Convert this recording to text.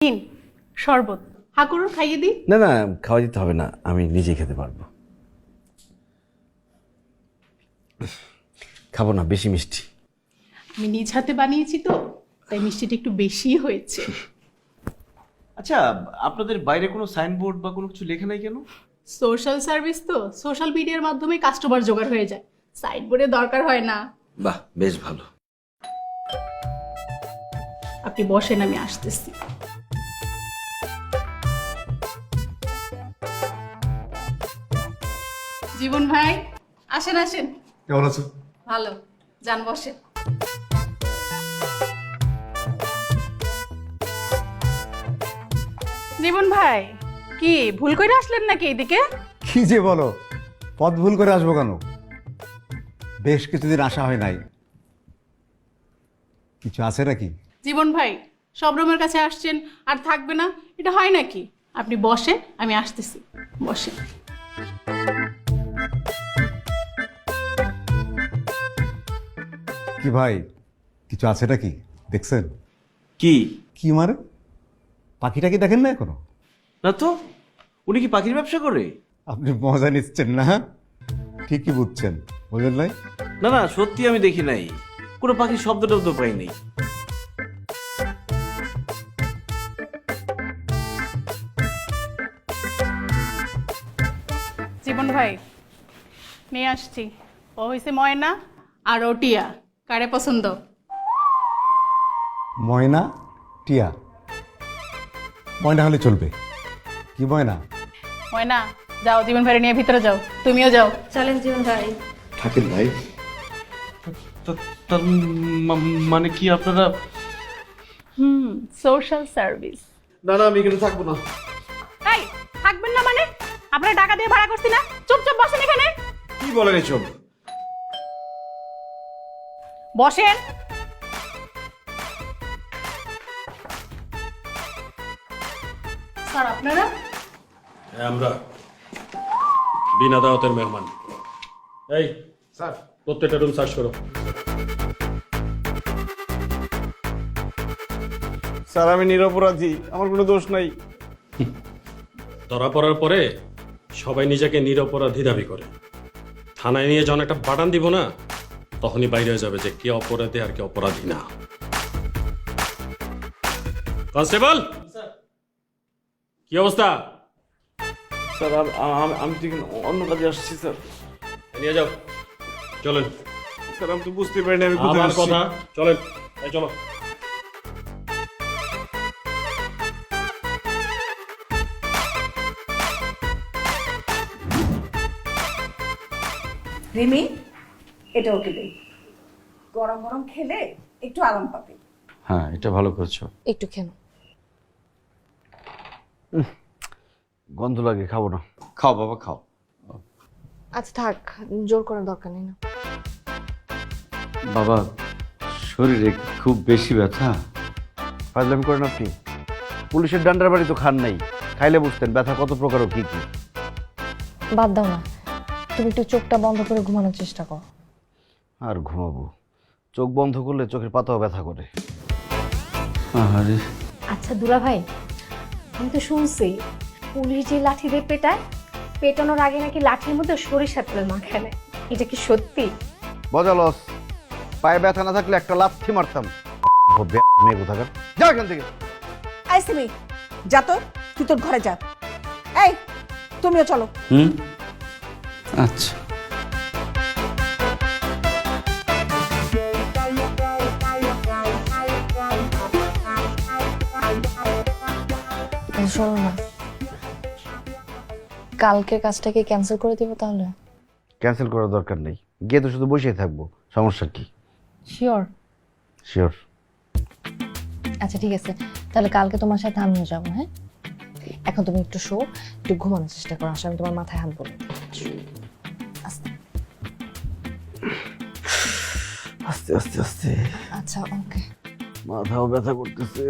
নিন শরবত। হাকুরুর খাইয়ে দিই? না না, খাওয়া দিতে হবে না, আমি নিজেই খেতে পারবো। খাবো না, বেশি মিষ্টি। আমি নিজ হাতে বানিয়েছি তো, তাই মিষ্টিটা একটু বেশিই হয়েছে। আচ্ছা, আপনাদের বাইরে কোনো সাইনবোর্ড বা কোনো কিছু লেখা নাই কেন? সোশ্যাল সার্ভিস তো, সোশ্যাল মিডিয়ার মাধ্যমে কাস্টমার জোগাড় হয়ে যায়, সাইড বোর্ডের দরকার হয় না। বাহ, বেশ ভালো। আপনি বসেন, আমি আসতেছি। জীবন ভাই, আসেন আসেন। কেমন আছো? ভালো, যান বসেন। জীবন ভাই, কি ভুল করে আসলেন নাকি এইদিকে? কি যে বলো, পথ ভুল করে আসবো কেন? বেশ কিছুদিন আসা হয় নাই। কিছু আছে নাকি? জীবন ভাই, সব রুমের কাছে আসছেন আর থাকবে না, এটা হয় নাকি? আপনি বসেন, আমি আসতেছি, বসেন। কি ভাই, কিছু আছে নাকি? দেখছেন? কি? কি মারে? পাখিটা কি দেখেন না এখনো? না তো, উনি কি পাখির ব্যবসা করে? আপনি মজা নিচ্ছেন না? ঠিকই বুঝছেন, বুঝলেন নাই? না না, সত্যি আমি দেখি নাই, কোনো পাখির শব্দ টব্দ পাই নাই। জীবন ভাই, নিয়ে আসছি। ও হয়েছে ময়না আর ও টিয়া। কারে পছন্দ? ময়না টিয়া? ময়না হলে চলবে। কি ময়না? ময়না, যাও জীবন ভাই নিয়ে ভিতরে যাও, তুমিও যাও। চলেন জীবন ভাই। থাকেন ভাই। তার মানে কি আপনারা? Social service. না না, আমি এখানে থাকবো না। এই, থাকবেন না মানে? আপনারা টাকা দিয়ে ভাড়া করছি না? চুপচাপ বসেন এখানে। কি বলেন এসব? বসেন। স্যার, আপনারা? আমরা বিনা দাওয়াতের মেহমান। এই স্যার। প্রত্যেকটা রুম সার্চ করো। স্যার, আমি নিরপরাধী, আমার কোনো দোষ নাই। ধরা পড়ার পরে সবাই নিজেকে নিরপরাধী দাবি করে। থানায় নিয়ে যখন একটা বাটান দিব না, তখনই বাইরে হয়ে যাবে যে কে অপরাধী আর কে অপরাধী না। কনস্টেবল, কি অবস্থা? স্যার, আমি তো এখানে অন্য কাজে আসছি স্যার। নিয়ে যাও, চলেন। স্যার, আমি তো বুঝতে পারিনি আমি কোথায় আমার আসছি। কথা, চলেন। এই চলো। রিমি, এটা ওকে দে। গরম গরম খেলে একটু আরাম পাবে। হ্যাঁ, এটা ভালো করছো। একটু কেন? গন্ধ লাগে, খাবো না। খাও বাবা, খাও। আচ্ছা থাক, জোর করার দরকার নেই না। বাবা, শরীরে খুব বেশি ব্যথা। ফাজলামি করেন আপনি। পুলিশের ডান্ডার বাড়ি তো খান নাই, খাইলে বুঝতেন ব্যথা কত প্রকার ও কি কি। বাদ দাও না, তুমি একটু চোখটা বন্ধ করে ঘুমানোর চেষ্টা করো। আর ঘুমাবো? চোখ বন্ধ করলে চোখের পাতাও ব্যথা করে। আরে আচ্ছা দুলা ভাই, আমি তো শুনছি পুলিশ যে লাঠি দিয়ে পেটায়, পেটানোর আগে নাকি লাঠির মধ্যে সরিষার তেল মাখায় নেয়। এটা কি সত্যি? মজা লস। পায়ে ব্যথা না থাকলে একটা লাথি মারতাম। মেয়ে কোথাকার, যাও এখান থেকে। এই সিমি, যা তো, তুই তোর ঘরে যা। এই, তুমিও চলো। আচ্ছা। শোনো না, কালকের কাজটাকে ক্যান্সেল করে দিব তাহলে? ক্যান্সেল করার দরকার নেই, গিয়ে তো শুধু বসেই থাকবো, সমস্যা কি? শিওর? শিওর। আচ্ছা ঠিক আছে, তাহলে কালকে তোমার সাথে আমিও যাবো। হ্যাঁ, এখন তুমি একটু শো, একটু ঘুমানোর চেষ্টা করো। আসলে আমি তোমার মাথায় হাত বলি। আস্তে আস্তে আস্তে আস্তে। আচ্ছা, ওকে। মাথাও ব্যথা করতেছে।